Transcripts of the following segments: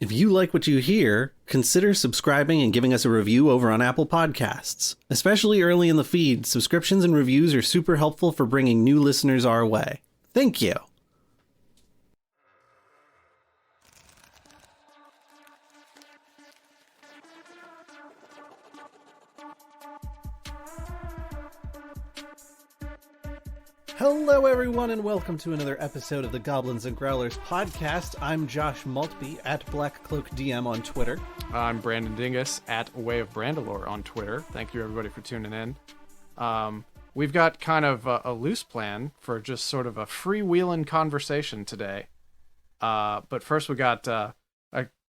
If you like what you hear, consider subscribing and giving us a review over on Apple Podcasts. Especially early in the feed, subscriptions and reviews are super helpful for bringing new listeners our way. Thank you. Hello, everyone, and welcome to another episode of the Goblins and Growlers podcast. I'm Josh Maltby at Black Cloak DM on Twitter. I'm Brandon Dingus at Way of Brandalore on Twitter. Thank you, everybody, for tuning in. We've got kind of a loose plan for just sort of a freewheeling conversation today. But first, we got a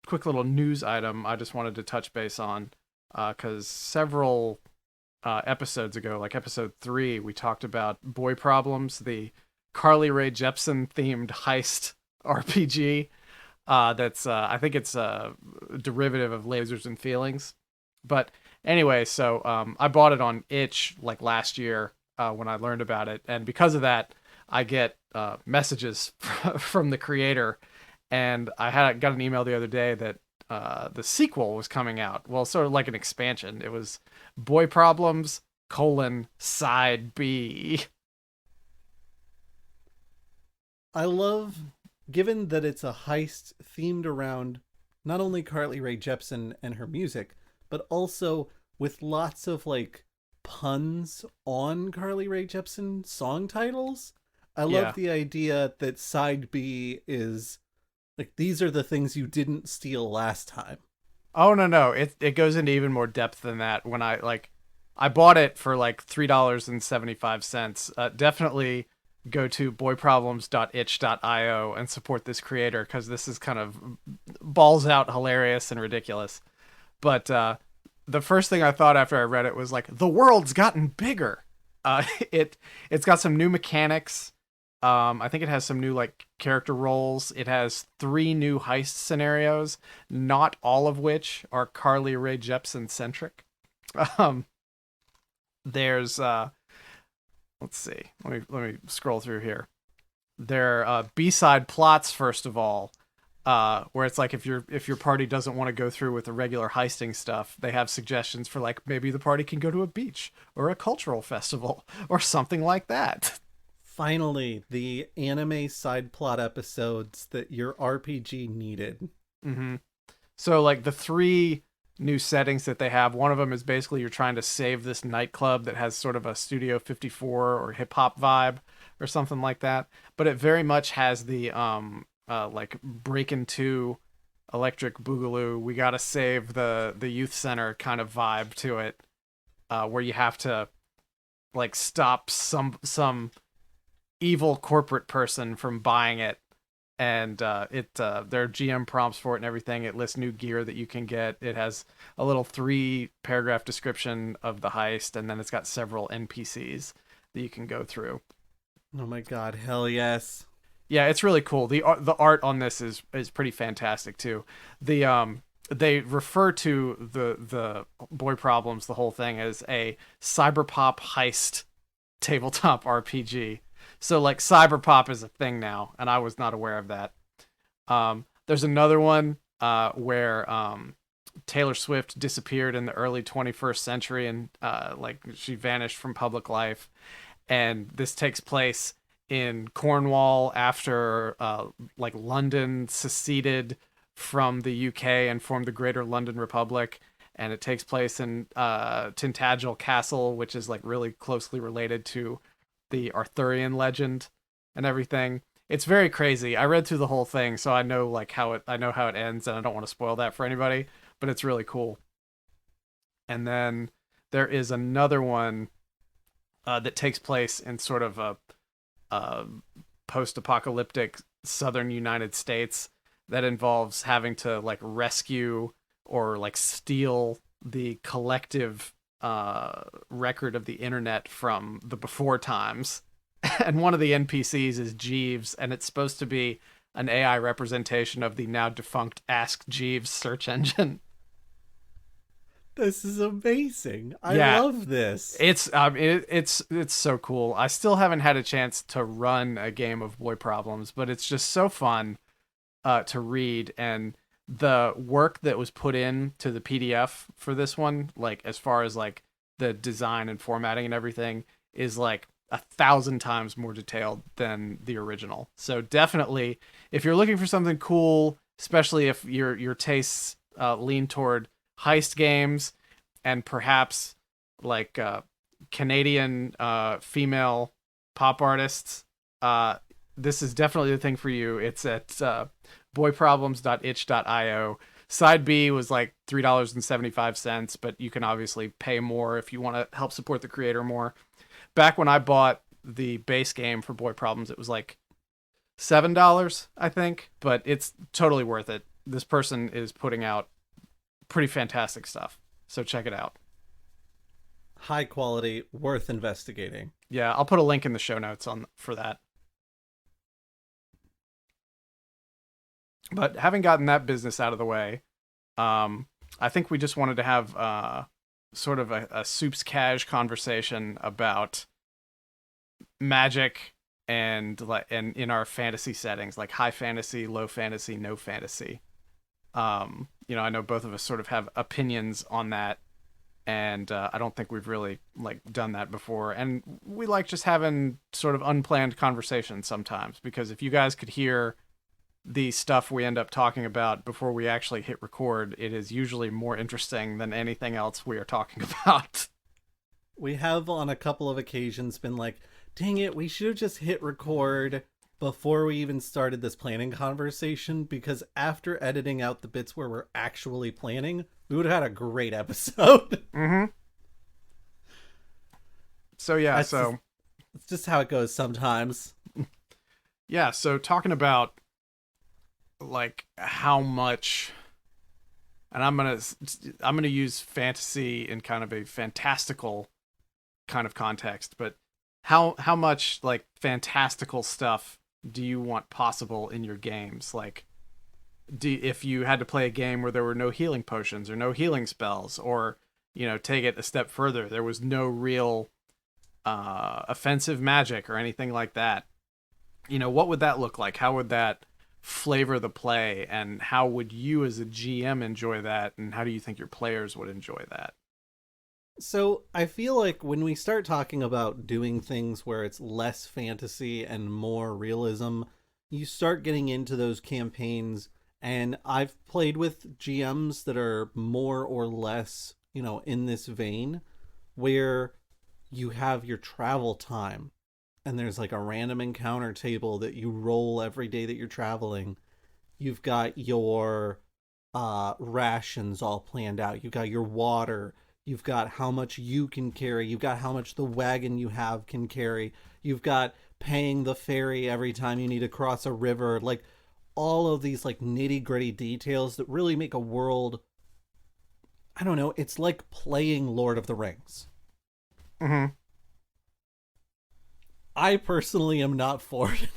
quick little news item I just wanted to touch base on, because several episodes ago, like episode 3, we talked about Boy Problems, the Carly Rae Jepsen themed heist RPG. That's I think it's a derivative of Lasers and Feelings. But anyway, so I bought it on itch like last year when I learned about it, and because of that, I get messages from the creator, and I got an email the other day that the sequel was coming out. Well, sort of like an expansion. It was Boy Problems, Side B. I love, given that it's a heist themed around not only Carly Rae Jepsen and her music, but also with lots of like puns on Carly Rae Jepsen song titles. I love the idea that Side B is like, these are the things you didn't steal last time. Oh, no. It goes into even more depth than that. When I bought it for like $3.75. Definitely go to boyproblems.itch.io and support this creator, because this is kind of balls out hilarious and ridiculous. But the first thing I thought after I read it was like, the world's gotten bigger. It's got some new mechanics. I think it has some new like character roles. It has 3 new heist scenarios, not all of which are Carly Rae Jepsen centric. There's let's see. Let me scroll through here. There are B-side plots, first of all, where it's like if your party doesn't want to go through with the regular heisting stuff, they have suggestions for like maybe the party can go to a beach or a cultural festival or something like that. Finally, the anime side plot episodes that your RPG needed. Mm-hmm. So, like, the 3 new settings that they have, one of them is basically you're trying to save this nightclub that has sort of a Studio 54 or hip-hop vibe or something like that. But it very much has the, like, Breakin' 2 Electric Boogaloo, we gotta save the youth center kind of vibe to it, where you have to, like, stop some evil corporate person from buying it, and there are GM prompts for it and everything. It lists new gear that you can get. It has a little 3-paragraph description of the heist, and then it's got several NPCs that you can go through. Oh my god, hell yes. Yeah, it's really cool. The art on this is pretty fantastic too. They refer to the Boy Problems, the whole thing, as a Cyberpop heist tabletop RPG. So, like, Cyberpop is a thing now, and I was not aware of that. There's another one where Taylor Swift disappeared in the early 21st century, and like, she vanished from public life. And this takes place in Cornwall after like London seceded from the UK and formed the Greater London Republic. And it takes place in Tintagel Castle, which is like really closely related to the Arthurian legend and everything. It's very crazy. I read through the whole thing, so I know like how it ends, and I don't want to spoil that for anybody, but it's really cool. And then there is another one that takes place in sort of a post-apocalyptic southern United States that involves having to like rescue or like steal the collective record of the internet from the before times. And one of the NPCs is Jeeves, and it's supposed to be an AI representation of the now defunct Ask Jeeves search engine. This is amazing. I love this. It's so cool. I still haven't had a chance to run a game of Boy Problems, but it's just so fun to read. And the work that was put in to the PDF for this one, like as far as like the design and formatting and everything, is like 1,000 times more detailed than the original. So definitely, if you're looking for something cool, especially if your tastes lean toward heist games and perhaps like Canadian female pop artists, this is definitely the thing for you. It's at boyproblems.itch.io. Side B was like $3.75, but you can obviously pay more if you want to help support the creator more. Back when I bought the base game for Boy Problems, it was like $7, I think, but it's totally worth it. This person is putting out pretty fantastic stuff, so check it out. High quality, worth investigating. Yeah, I'll put a link in the show notes on for that. But having gotten that business out of the way, I think we just wanted to have sort of a soup's cash conversation about magic and in our fantasy settings, like high fantasy, low fantasy, no fantasy. I know both of us sort of have opinions on that, and I don't think we've really like done that before. And we like just having sort of unplanned conversations sometimes, because if you guys could hear the stuff we end up talking about before we actually hit record, it is usually more interesting than anything else we are talking about. We have on a couple of occasions been like, dang it, we should have just hit record before we even started this planning conversation, because after editing out the bits where we're actually planning, we would have had a great episode. Mm-hmm. So yeah, it's just how it goes sometimes. Yeah, so talking about like how much, and I'm gonna use fantasy in kind of a fantastical kind of context, but how much like fantastical stuff do you want possible in your games? Like, if you had to play a game where there were no healing potions or no healing spells, or take it a step further, there was no real offensive magic or anything like that, what would that look like? How would that flavor the play, and how would you as a GM enjoy that, and how do you think your players would enjoy that? So I feel like when we start talking about doing things where it's less fantasy and more realism, you start getting into those campaigns, and I've played with GMs that are more or less, in this vein, where you have your travel time and there's like a random encounter table that you roll every day that you're traveling. You've got your rations all planned out. You've got your water. You've got how much you can carry. You've got how much the wagon you have can carry. You've got paying the ferry every time you need to cross a river. Like all of these like nitty gritty details that really make a world. I don't know. It's like playing Lord of the Rings. Mm-hmm. I personally am not for it.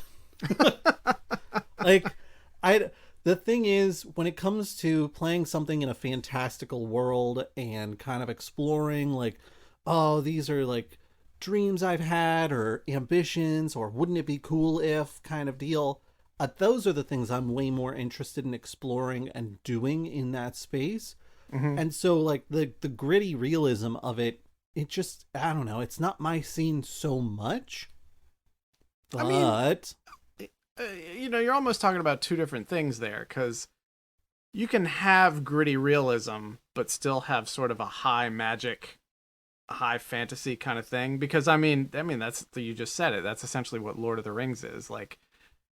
The thing is, when it comes to playing something in a fantastical world and kind of exploring like, oh, these are like dreams I've had or ambitions or wouldn't it be cool if kind of deal, those are the things I'm way more interested in exploring and doing in that space. Mm-hmm. And so like the gritty realism of it, it just, I don't know, it's not my scene so much. But I mean, you're almost talking about two different things there, because you can have gritty realism but still have sort of a high magic, high fantasy kind of thing. Because I mean that's, you just said it. That's essentially what Lord of the Rings is. Like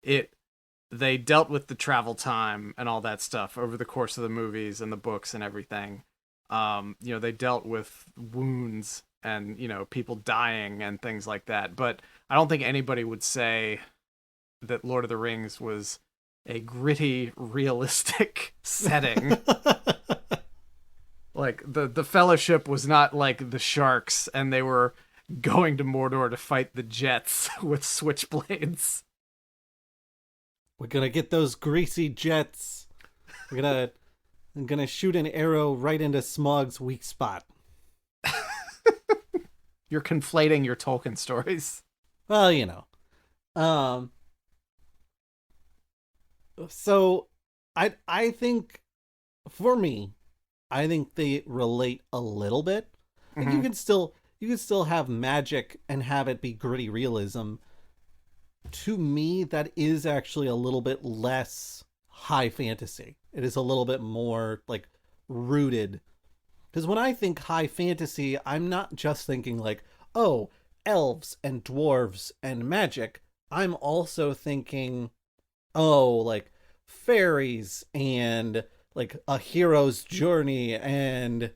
they dealt with the travel time and all that stuff over the course of the movies and the books and everything. They dealt with wounds and people dying and things like that. But I don't think anybody would say that Lord of the Rings was a gritty, realistic setting. Like the Fellowship was not like the Sharks, and they were going to Mordor to fight the Jets with switchblades. We're gonna get those greasy jets. I'm gonna shoot an arrow right into Smaug's weak spot. You're conflating your Tolkien stories. Well, So I think for me, I think they relate a little bit. Like Hmm. you can still have magic and have it be gritty realism. To me, that is actually a little bit less high fantasy. It is a little bit more like rooted. Because when I think high fantasy, I'm not just thinking like, oh, elves and dwarves and magic. I'm also thinking, oh, like fairies and like a hero's journey and,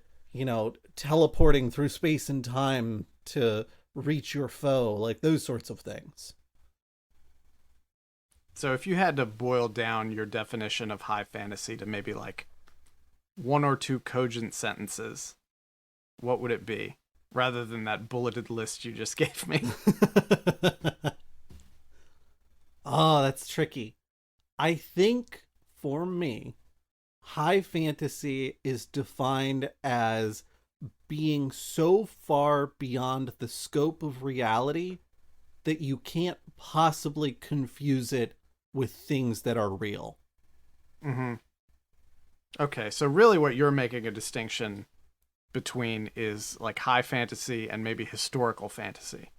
teleporting through space and time to reach your foe, like those sorts of things. So if you had to boil down your definition of high fantasy to maybe like one or two cogent sentences, what would it be? Rather than that bulleted list you just gave me. Oh, that's tricky. I think for me, high fantasy is defined as being so far beyond the scope of reality that you can't possibly confuse it with things that are real. Hmm. Okay, so really what you're making a distinction between is like high fantasy and maybe historical fantasy.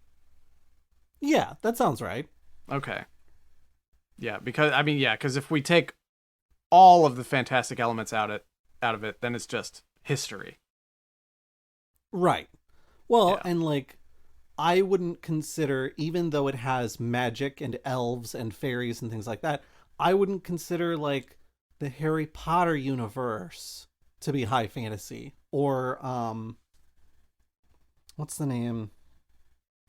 Yeah, that sounds right. Okay. Yeah, because if we take all of the fantastic elements out of it, then it's just history. Right. Well, Yeah. and like, I wouldn't consider, even though it has magic and elves and fairies and things like that, I wouldn't consider like the Harry Potter universe to be high fantasy. Or, what's the name?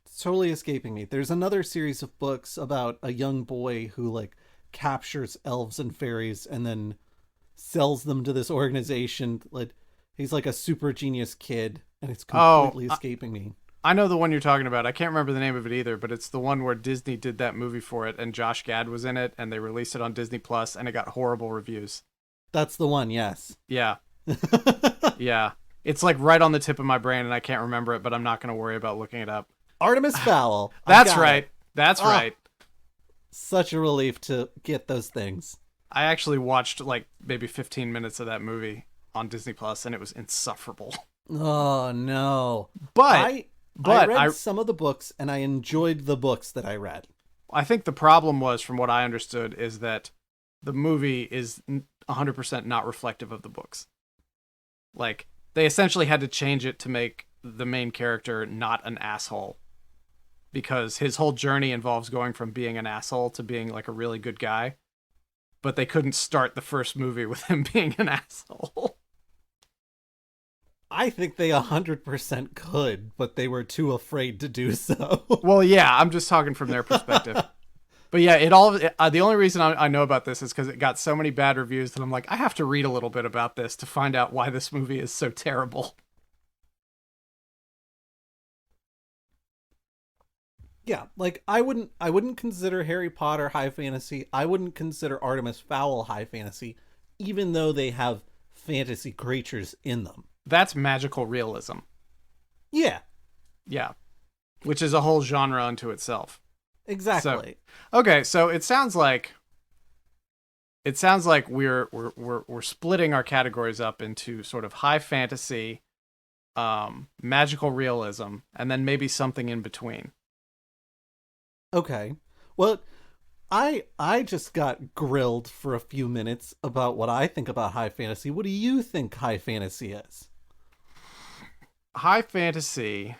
It's totally escaping me. There's another series of books about a young boy who like captures elves and fairies and then sells them to this organization. Like he's like a super genius kid, and it's Oh, completely escaping me. I know the one you're talking about. I can't remember the name of it either, but it's the one where Disney did that movie for it, and Josh Gad was in it, and they released it on Disney Plus, and it got horrible reviews. That's the one, yes. Yeah, yeah. It's like right on the tip of my brain, and I can't remember it, but I'm not going to worry about looking it up. Artemis Fowl. I That's got right. it. That's Oh, right. such a relief to get those things. I actually watched like maybe 15 minutes of that movie on Disney Plus, and it was insufferable. Oh no. But I but read some of the books and I enjoyed the books that I read. I think the problem was, from what I understood, is that the movie is 100% not reflective of the books. Like, they essentially had to change it to make the main character not an asshole, because his whole journey involves going from being an asshole to being like a really good guy. But they couldn't start the first movie with him being an asshole. I think they 100% could, but they were too afraid to do so. Well, yeah, I'm just talking from their perspective. But yeah, the only reason I know about this is because it got so many bad reviews that I'm like, I have to read a little bit about this to find out why this movie is so terrible. Yeah, like I wouldn't consider Harry Potter high fantasy. I wouldn't consider Artemis Fowl high fantasy, even though they have fantasy creatures in them. That's magical realism. Yeah, Yeah, which is a whole genre unto itself. exactly. Okay, so it sounds like we're splitting our categories up into sort of high fantasy, magical realism, and then maybe something in between. Okay. Well, I just got grilled for a few minutes about what I think about high fantasy. What do you think high fantasy is? High fantasy,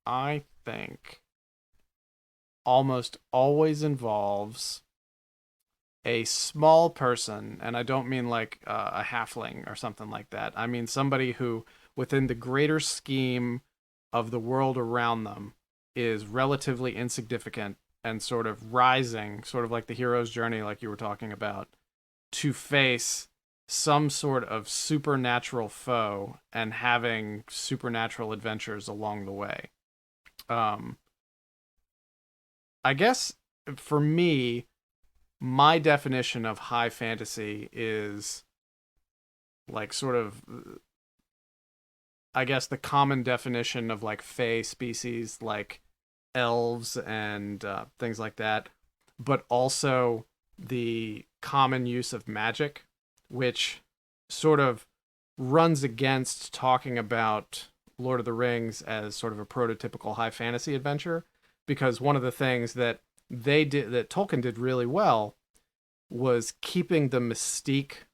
I think, almost always involves a small person, and I don't mean like a halfling or something like that. I mean somebody who, within the greater scheme of the world around them, is relatively insignificant and sort of rising, sort of like the hero's journey, like you were talking about, to face some sort of supernatural foe and having supernatural adventures along the way. Um, I guess for me, my definition of high fantasy is like sort of, I guess, the common definition of like fae species, like elves and things like that, but also the common use of magic, which sort of runs against talking about Lord of the Rings as sort of a prototypical high fantasy adventure, because one of the things that Tolkien did really well was keeping the mystique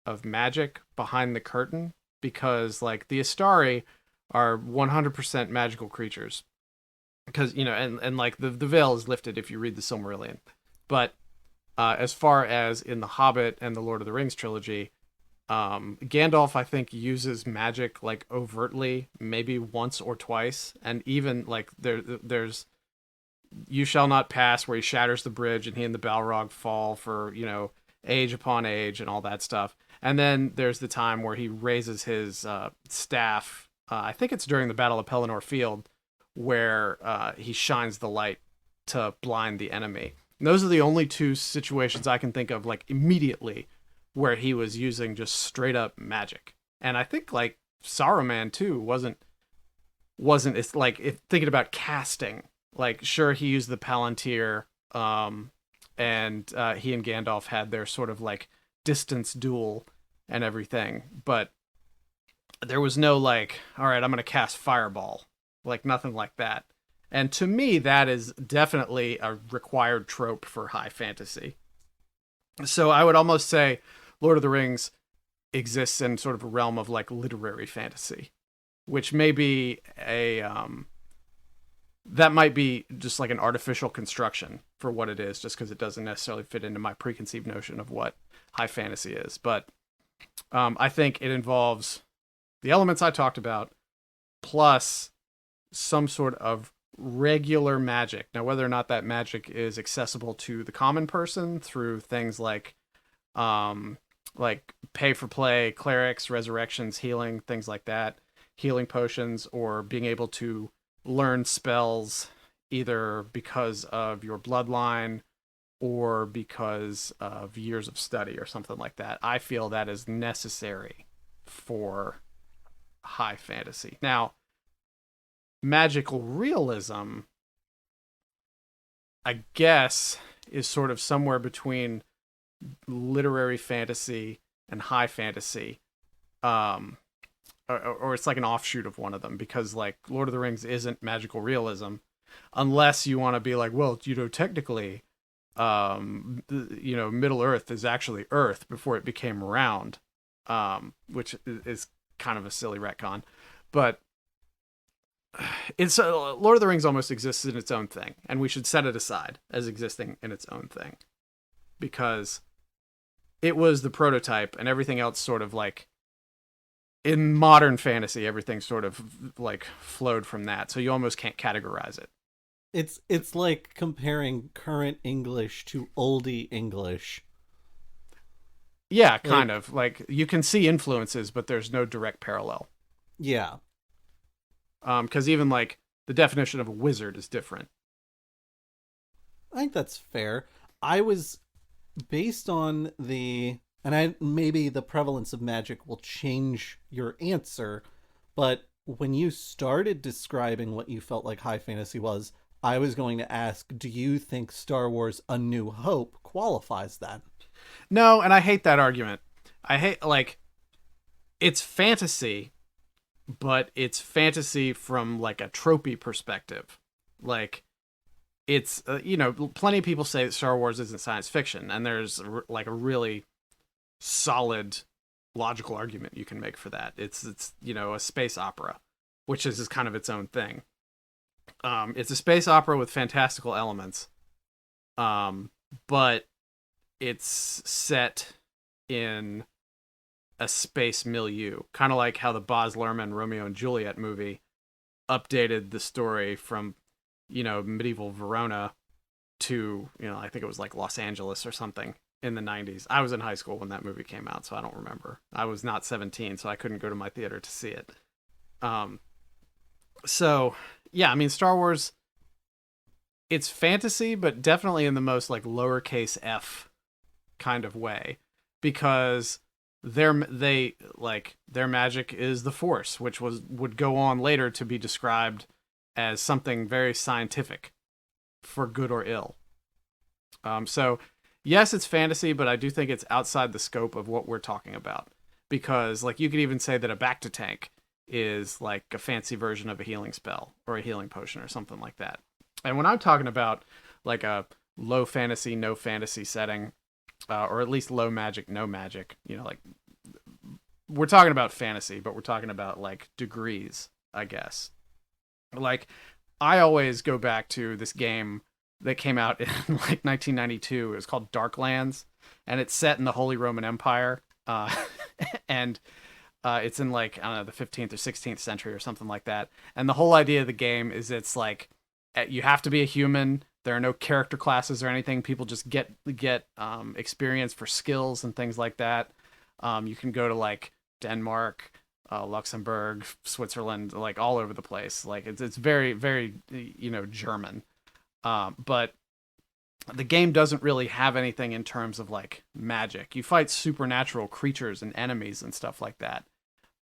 of magic behind the curtain, because like the Astari are 100% magical creatures, because and like the veil is lifted if you read the Silmarillion, but as far as in the Hobbit and the Lord of the Rings trilogy, Gandalf I think uses magic like overtly maybe once or twice, and even like there's You Shall Not Pass, where he shatters the bridge and he and the Balrog fall for, age upon age and all that stuff. And then there's the time where he raises his staff. I think it's during the Battle of Pelennor Field, where he shines the light to blind the enemy. And those are the only two situations I can think of, like, immediately, where he was using just straight up magic. And I think, like, Saruman, too, wasn't it's like, if thinking about casting, like, sure, he used the Palantir, and he and Gandalf had their sort of like distance duel and everything, but there was no like, all right, I'm gonna cast Fireball, like nothing like that. And to me, that is definitely a required trope for high fantasy. So I would almost say Lord of the Rings exists in sort of a realm of like literary fantasy, which may be that might be just like an artificial construction for what it is, just because it doesn't necessarily fit into my preconceived notion of what high fantasy is. But I think it involves the elements I talked about, plus some sort of regular magic. Now, whether or not that magic is accessible to the common person through things like pay for play, clerics, resurrections, healing, things like that, healing potions, or being able to learn spells either because of your bloodline or because of years of study or something like that. I feel that is necessary for high fantasy. Now, magical realism, I guess, is sort of somewhere between literary fantasy and high fantasy. Or it's like an offshoot of one of them, because like Lord of the Rings isn't magical realism, unless you want to be like, well, technically, Middle Earth is actually Earth before it became round, which is kind of a silly retcon, but it's Lord of the Rings almost exists in its own thing, and we should set it aside as existing in its own thing, because it was the prototype, and everything else sort of like, in modern fantasy, everything sort of like flowed from that. So you almost can't categorize it. It's like comparing current English to oldie English. Yeah, kind of. Like, you can see influences, but there's no direct parallel. Yeah. Because even like the definition of a wizard is different. I think that's fair. I was based on maybe the prevalence of magic will change your answer, but when you started describing what you felt like high fantasy was, I was going to ask, do you think Star Wars A New Hope qualifies that? No, and I hate that argument. I hate, like, it's fantasy, but it's fantasy from like a tropey perspective. Like, it's, plenty of people say that Star Wars isn't science fiction, and there's like a really solid logical argument you can make for that. It's a space opera, which is kind of its own thing. It's a space opera with fantastical elements, but it's set in a space milieu, kind of like how the Baz Luhrmann Romeo and Juliet movie updated the story from medieval Verona to I think it was like Los Angeles or something in the 90s. I was in high school when that movie came out, so I don't remember. I was not 17, so I couldn't go to my theater to see it. So yeah, I mean, Star Wars, it's fantasy, but definitely in the most like lowercase f kind of way, because their magic is the Force, which would go on later to be described as something very scientific, for good or ill. So yes, it's fantasy, but I do think it's outside the scope of what we're talking about. Because like you could even say that a back to tank is like a fancy version of a healing spell or a healing potion or something like that. And when I'm talking about like a low fantasy, no fantasy setting, or at least low magic, no magic, like we're talking about fantasy, but we're talking about like degrees, I guess. Like I always go back to this game that came out in like 1992. It was called Darklands, and it's set in the Holy Roman Empire. And it's in like, I don't know, the 15th or 16th century or something like that. And the whole idea of the game is it's like you have to be a human. There are no character classes or anything. People just get experience for skills and things like that. You can go to like Denmark, Luxembourg, Switzerland, like all over the place. Like it's very, very, German. But the game doesn't really have anything in terms of like magic. You fight supernatural creatures and enemies and stuff like that,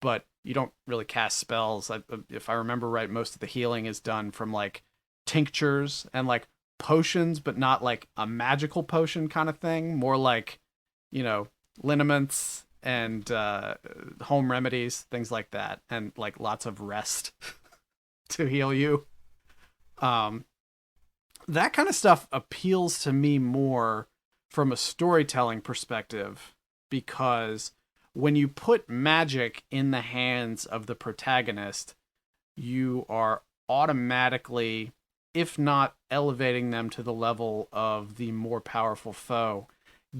but you don't really cast spells. If I remember right, most of the healing is done from like tinctures and like potions, but not like a magical potion kind of thing. More like, liniments and home remedies, things like that, and like lots of rest to heal you. That kind of stuff appeals to me more from a storytelling perspective, because when you put magic in the hands of the protagonist, you are automatically, if not elevating them to the level of the more powerful foe,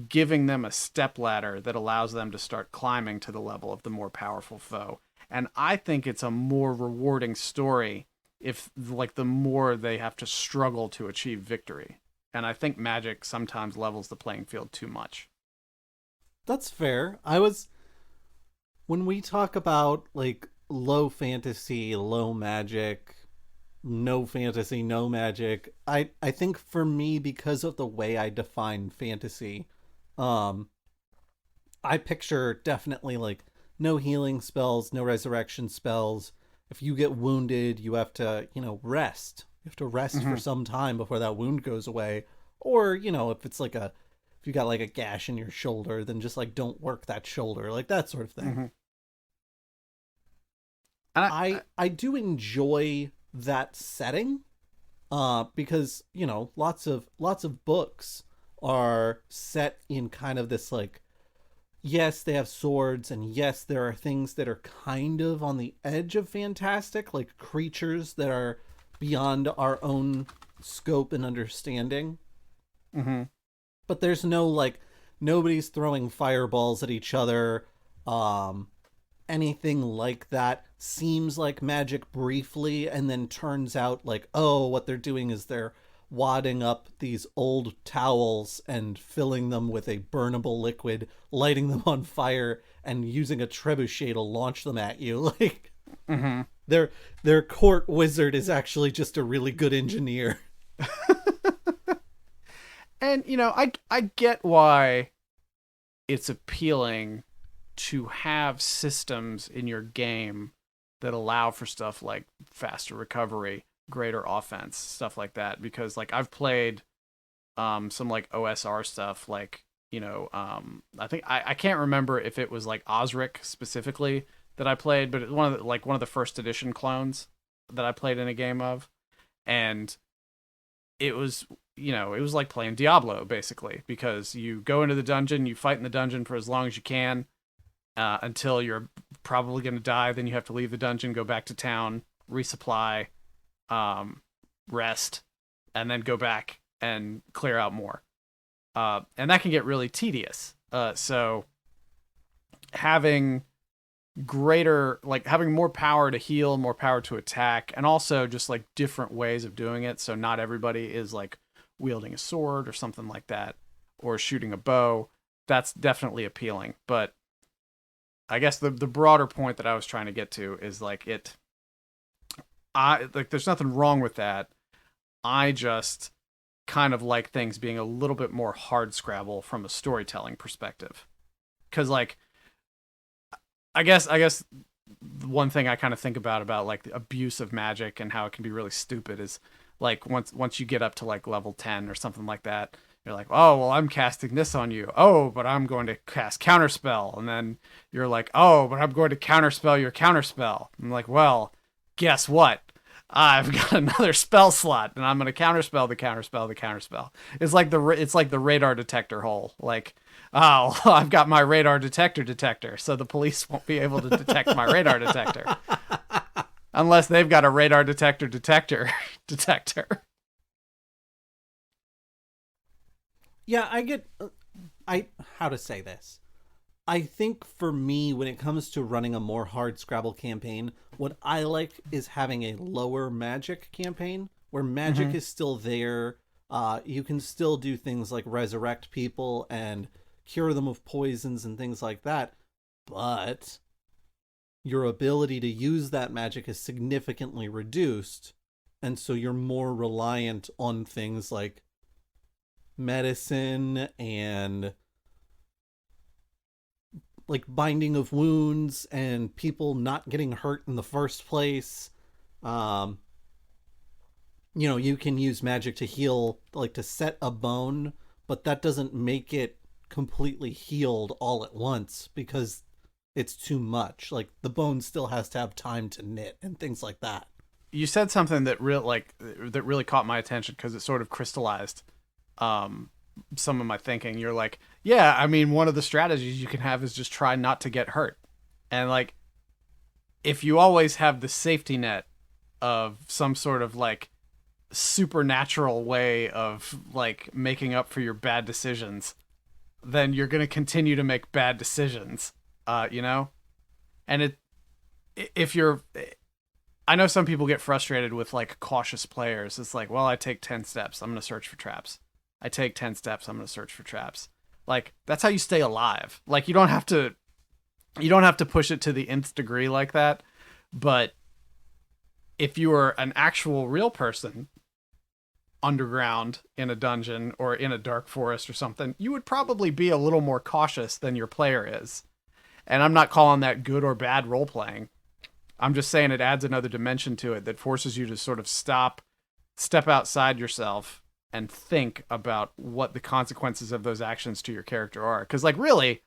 giving them a stepladder that allows them to start climbing to the level of the more powerful foe. And I think it's a more rewarding story if like the more they have to struggle to achieve victory. And I think magic sometimes levels the playing field too much. That's fair. When we talk about like low fantasy, low magic, no fantasy, no magic, I think for me, because of the way I define fantasy, I picture definitely like no healing spells, no resurrection spells. If you get wounded, you have to, rest. You have to rest for some time before that wound goes away. Or, if you got like a gash in your shoulder, then just like don't work that shoulder, like that sort of thing. Mm-hmm. And I do enjoy that setting, because, lots of books are set in kind of this like, yes, they have swords, and yes, there are things that are kind of on the edge of fantastic, like creatures that are beyond our own scope and understanding. Mm-hmm. But there's no like, nobody's throwing fireballs at each other. Anything like that seems like magic briefly, and then turns out like, oh, what they're doing is they're wadding up these old towels and filling them with a burnable liquid, lighting them on fire, and using a trebuchet to launch them at you. Like, their court wizard is actually just a really good engineer. And I get why it's appealing to have systems in your game that allow for stuff like faster recovery, greater offense, stuff like that, because like I've played some like OSR stuff, like I think I can't remember if it was like Osric specifically that I played, but it's one of the first edition clones that I played in a game of, and it was it was like playing Diablo basically, because you go into the dungeon, you fight in the dungeon for as long as you can, until you're probably going to die, then you have to leave the dungeon, go back to town, resupply, rest, and then go back and clear out more. And that can get really tedious. So having having more power to heal, more power to attack, and also just like different ways of doing it. So not everybody is like wielding a sword or something like that, or shooting a bow. That's definitely appealing. But I guess the broader point that I was trying to get to is like there's nothing wrong with that. I just kind of like things being a little bit more hard scrabble from a storytelling perspective. Cause like, I guess one thing I kind of think about like the abuse of magic and how it can be really stupid is like once you get up to like level 10 or something like that, you're like, oh, well, I'm casting this on you. Oh, but I'm going to cast counterspell. And then you're like, oh, but I'm going to counterspell your counterspell. I'm like, well, guess what? I've got another spell slot, and I'm going to counterspell the counterspell the counterspell. It's like the radar detector hole. Like, oh, I've got my radar detector, so the police won't be able to detect my radar detector unless they've got a radar detector. Yeah, how to say this? I think for me, when it comes to running a more hard Scrabble campaign, what I like is having a lower magic campaign where magic is still there. You can still do things like resurrect people and cure them of poisons and things like that, but your ability to use that magic is significantly reduced, and so you're more reliant on things like medicine and like binding of wounds and people not getting hurt in the first place. You can use magic to heal, like to set a bone, but that doesn't make it completely healed all at once because it's too much. Like the bone still has to have time to knit and things like that. You said something that really caught my attention because it sort of crystallized some of my thinking. You're like, yeah, I mean, one of the strategies you can have is just try not to get hurt. And like, if you always have the safety net of some sort of like supernatural way of like making up for your bad decisions, then you're going to continue to make bad decisions, and I know some people get frustrated with like cautious players. It's like, well, I take 10 steps, I'm going to search for traps. I take 10 steps, I'm going to search for traps. Like, that's how you stay alive. Like, you don't have to push it to the nth degree like that. But if you are an actual real person underground in a dungeon or in a dark forest or something, you would probably be a little more cautious than your player is. And I'm not calling that good or bad role playing. I'm just saying it adds another dimension to it that forces you to sort of step outside yourself and think about what the consequences of those actions to your character are. Because like really,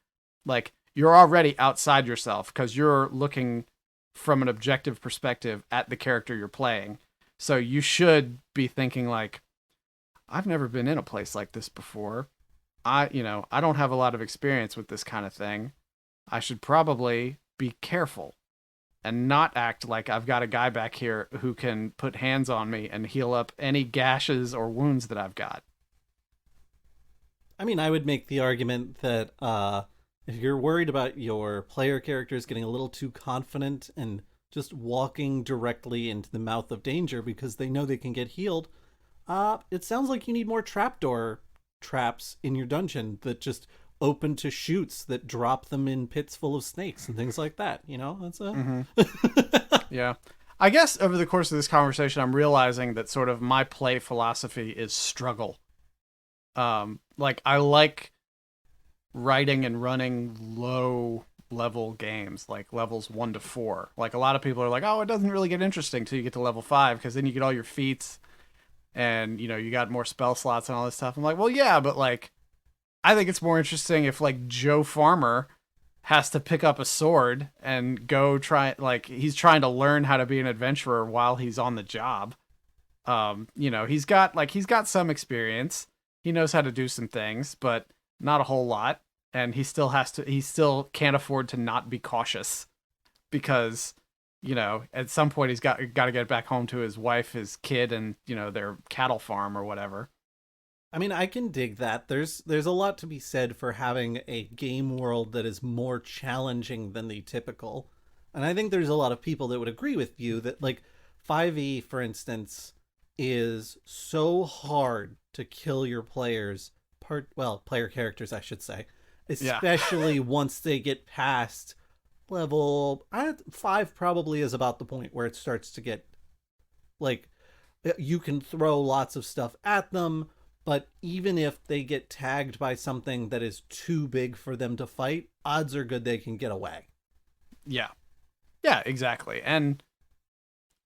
like you're already outside yourself because you're looking from an objective perspective at the character you're playing. So you should be thinking like, I've never been in a place like this before. I don't have a lot of experience with this kind of thing. I should probably be careful and not act like I've got a guy back here who can put hands on me and heal up any gashes or wounds that I've got. I mean, I would make the argument that if you're worried about your player characters getting a little too confident and just walking directly into the mouth of danger because they know they can get healed, it sounds like you need more trapdoor traps in your dungeon that just open to chutes that drop them in pits full of snakes and things like that. That's Yeah. I guess over the course of this conversation, I'm realizing that sort of my play philosophy is struggle. Like I like writing and running low level games, like levels 1 to 4. Like a lot of people are like, oh, it doesn't really get interesting till you get to level 5 because then you get all your feats and you got more spell slots and all this stuff. I'm like, well, yeah, but like I think it's more interesting if like Joe Farmer has to pick up a sword and go try, like he's trying to learn how to be an adventurer while he's on the job. He's got some experience. He knows how to do some things, but not a whole lot. And he still can't afford to not be cautious because, at some point he's got to get back home to his wife, his kid, and, their cattle farm or whatever. I mean, I can dig that. There's a lot to be said for having a game world that is more challenging than the typical. And I think there's a lot of people that would agree with you that like 5e, for instance, is so hard to kill your players, player characters, I should say, especially once they get past level 5 probably is about the point where it starts to get like you can throw lots of stuff at them. But even if they get tagged by something that is too big for them to fight, odds are good they can get away. Yeah. Yeah, exactly. And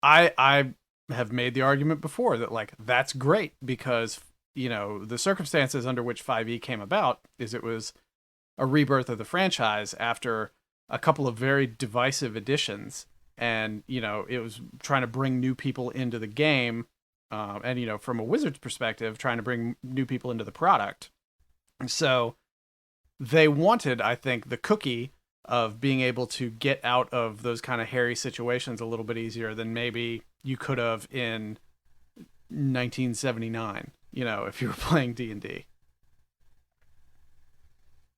I have made the argument before that, like, that's great because, the circumstances under which 5e came about is it was a rebirth of the franchise after a couple of very divisive editions. And, it was trying to bring new people into the game. And, from a wizard's perspective, trying to bring new people into the product. So they wanted, I think, the cookie of being able to get out of those kind of hairy situations a little bit easier than maybe you could have in 1979, if you were playing D&D.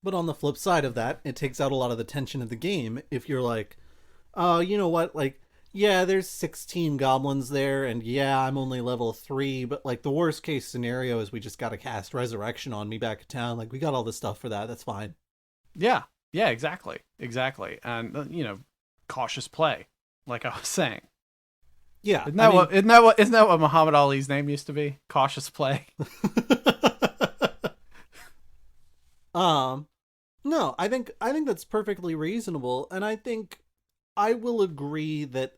But on the flip side of that, it takes out a lot of the tension of the game if you're like, oh, you know what, like, yeah, there's 16 goblins there, and yeah, I'm only level 3, but like the worst case scenario is we just gotta cast Resurrection on me back at town. Like, we got all this stuff for that, that's fine. Yeah, exactly. And, cautious play, like I was saying. Yeah. Isn't that what Muhammad Ali's name used to be? Cautious play. No, I think that's perfectly reasonable, and I think I will agree that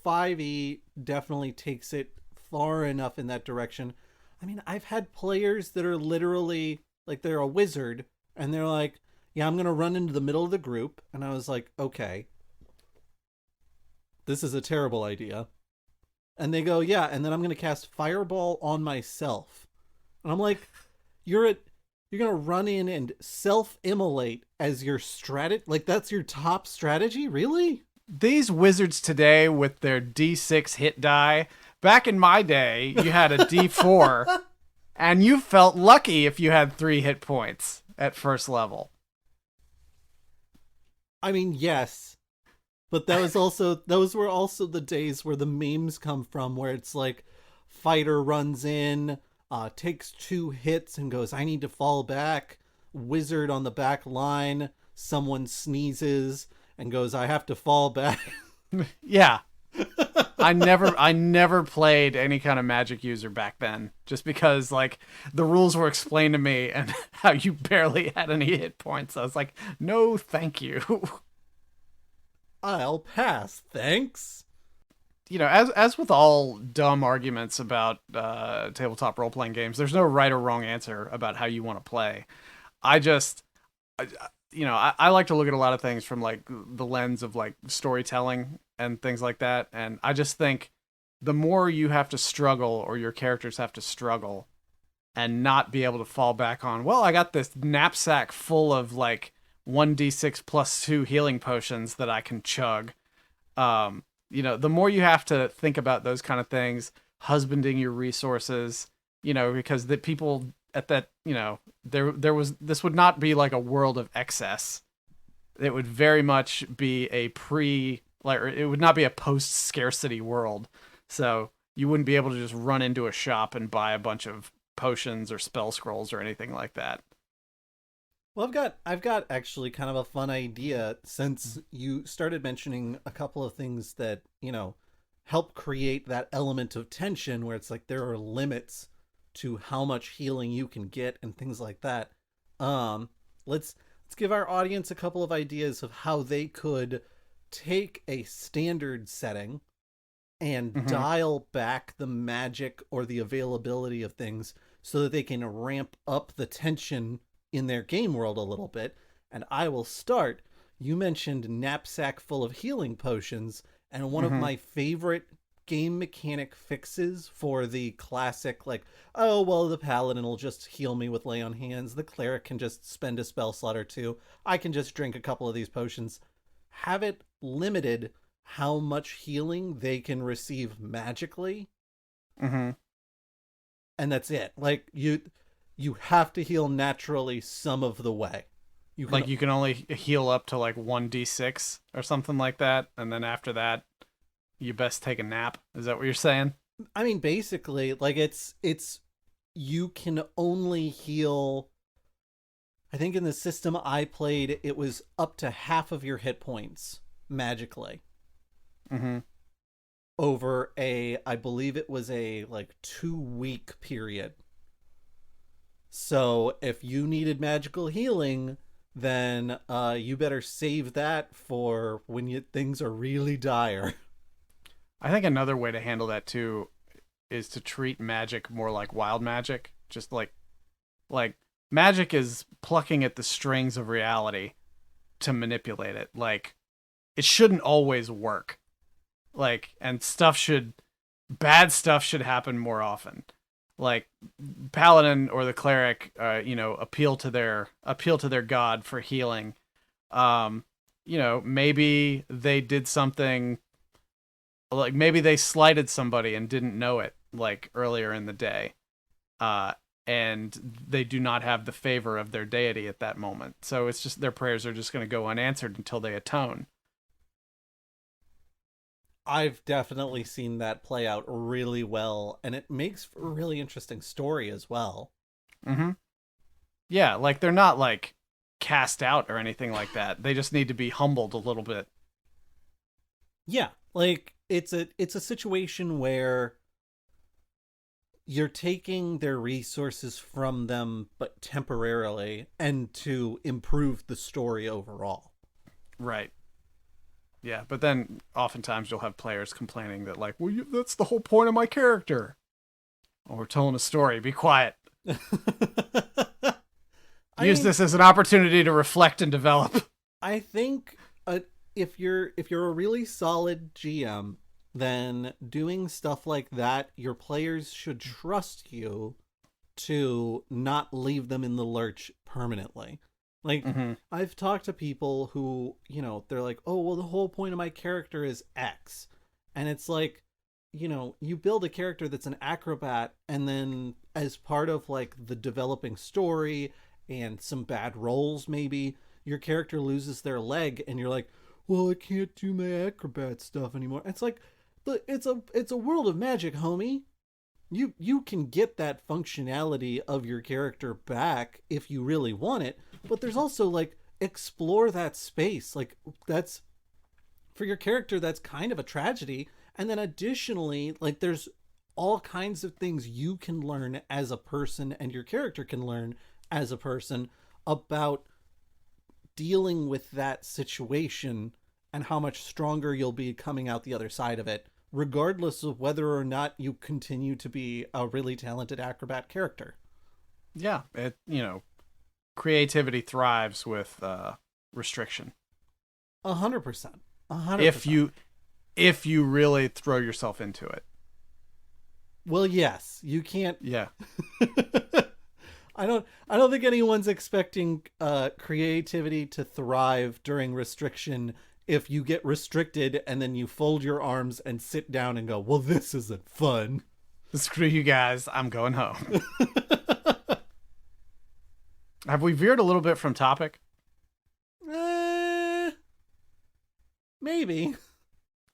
5e definitely takes it far enough in that direction. I mean, I've had players that are literally like, they're a wizard and they're like, yeah, I'm going to run into the middle of the group. And I was like, okay, this is a terrible idea. And they go, yeah, and then I'm going to cast Fireball on myself. And I'm like, you're going to run in and self-immolate as your strategy? Like, that's your top strategy? Really? These wizards today with their D6 hit die, back in my day, you had a D4, and you felt lucky if you had 3 hit points at first level. I mean, yes. But those were also the days where the memes come from, where it's like, fighter runs in, takes 2 hits and goes, I need to fall back. Wizard on the back line, someone sneezes and goes, I have to fall back. Yeah. I never played any kind of magic user back then, just because like the rules were explained to me and how you barely had any hit points. I was like, no, thank you. I'll pass, thanks. As with all dumb arguments about tabletop role-playing games, there's no right or wrong answer about how you want to play. I like to look at a lot of things from like the lens of like storytelling and things like that. And I just think the more you have to struggle, or your characters have to struggle and not be able to fall back on, well, I got this knapsack full of like 1d6 plus 2 healing potions that I can chug. The more you have to think about those kind of things, husbanding your resources, because the people at that, this would not be like a world of excess. It would very much be it would not be a post-scarcity world. So you wouldn't be able to just run into a shop and buy a bunch of potions or spell scrolls or anything like that. Well, I've got actually kind of a fun idea, since you started mentioning a couple of things that, help create that element of tension where it's like there are limits to how much healing you can get and things like that. Let's give our audience a couple of ideas of how they could take a standard setting and dial back the magic or the availability of things so that they can ramp up the tension in their game world a little bit. And I will start. You mentioned knapsack full of healing potions, and one of my favorite game mechanic fixes for the classic, like, oh, well, the paladin will just heal me with lay on hands, the cleric can just spend a spell slot or 2, I can just drink a couple of these potions. Have it limited how much healing they can receive magically. And that's it. Like, you have to heal naturally some of the way. You can only heal up to like 1d6 or something like that, and then after that, you best take a nap. Is that what you're saying? I mean, basically, like it's you can only heal. I think in the system I played, it was up to half of your hit points magically. Over I believe it was a like 2-week period. So if you needed magical healing, then you better save that for when things are really dire. I think another way to handle that too is to treat magic more like wild magic, Just like magic is plucking at the strings of reality to manipulate it. Like, it shouldn't always work. Like, and bad stuff should happen more often. Like, paladin or the cleric, appeal to their god for healing. Maybe they did something, like maybe they slighted somebody and didn't know it, like earlier in the day. And they do not have the favor of their deity at that moment. So it's just, their prayers are just going to go unanswered until they atone. I've definitely seen that play out really well, and it makes for a really interesting story as well. Mm-hmm. Yeah, like, they're not, like, cast out or anything like that. They just need to be humbled a little bit. Yeah, like, it's a situation where you're taking their resources from them, but temporarily, and to improve the story overall. Right. Yeah, but then oftentimes you'll have players complaining that, like, well, that's the whole point of my character. Well, we're telling a story. Be quiet. Use this as an opportunity to reflect and develop. I think if you're a really solid GM, then doing stuff like that, your players should trust you to not leave them in the lurch permanently. Like, I've talked to people who, they're like, oh, well, the whole point of my character is X. And it's like, you build a character that's an acrobat, and then as part of, like, the developing story and some bad rolls, maybe, your character loses their leg, and you're like, well, I can't do my acrobat stuff anymore. It's like, it's a world of magic, homie. You can get that functionality of your character back if you really want it, but there's also, like, explore that space. Like, that's, for your character, that's kind of a tragedy. And then additionally, like, there's all kinds of things you can learn as a person, and your character can learn as a person, about dealing with that situation and how much stronger you'll be coming out the other side of it, regardless of whether or not you continue to be a really talented acrobat character. Yeah, creativity thrives with restriction. 100%. 100%. If you really throw yourself into it. Well, yes, you can't. Yeah. I don't think anyone's expecting creativity to thrive during restriction if you get restricted and then you fold your arms and sit down and go, well, this isn't fun. Screw you guys, I'm going home. Have we veered a little bit from topic? Maybe.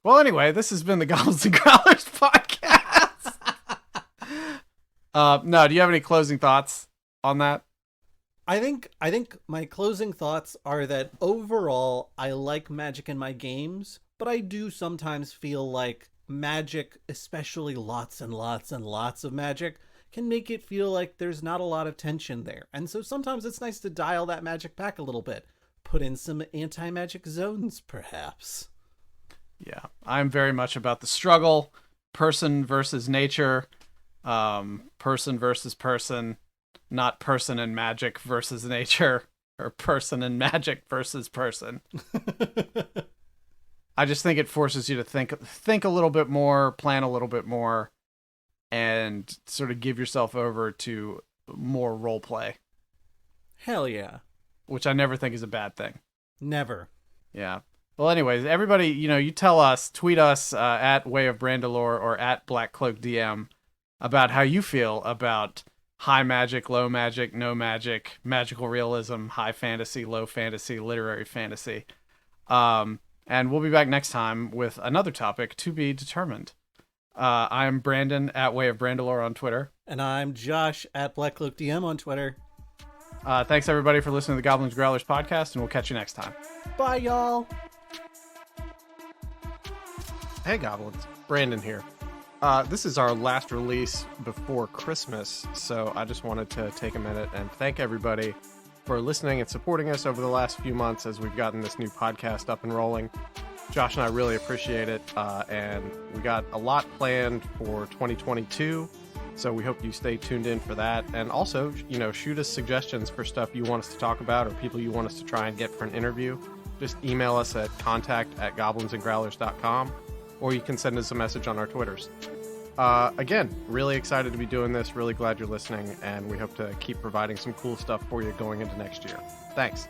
Well, anyway, this has been the Goblins and Growlers podcast. No, do you have any closing thoughts on that? I think my closing thoughts are that overall, I like magic in my games, but I do sometimes feel like magic, especially lots and lots and lots of magic, can make it feel like there's not a lot of tension there. And so sometimes it's nice to dial that magic back a little bit. Put in some anti-magic zones, perhaps. Yeah, I'm very much about the struggle, person versus nature, person versus person, not person and magic versus nature, or person and magic versus person. I just think it forces you to think a little bit more, plan a little bit more, and sort of give yourself over to more role play. Hell yeah. Which I never think is a bad thing. Never. Yeah. Well, anyways, everybody, you tell us, tweet us at Way of Brandalore or at Black Cloak DM about how you feel about high magic, low magic, no magic, magical realism, high fantasy, low fantasy, literary fantasy. And we'll be back next time with another topic to be determined. I'm Brandon at Way of Brandalore on Twitter. And I'm Josh at Black Cloak DM on Twitter. Thanks, everybody, for listening to the Goblins and Growlers podcast, and we'll catch you next time. Bye, y'all. Hey, Goblins. Brandon here. This is our last release before Christmas, so I just wanted to take a minute and thank everybody for listening and supporting us over the last few months as we've gotten this new podcast up and rolling. Josh and I really appreciate it, and we got a lot planned for 2022, So we hope you stay tuned in for that. And also, shoot us suggestions for stuff you want us to talk about or people you want us to try and get for an interview. Just email us at contact@goblinsandgrowlers.com, or you can send us a message on our Twitters. Again, really excited to be doing this. Really glad you're listening, and we hope to keep providing some cool stuff for you going into next year. Thanks.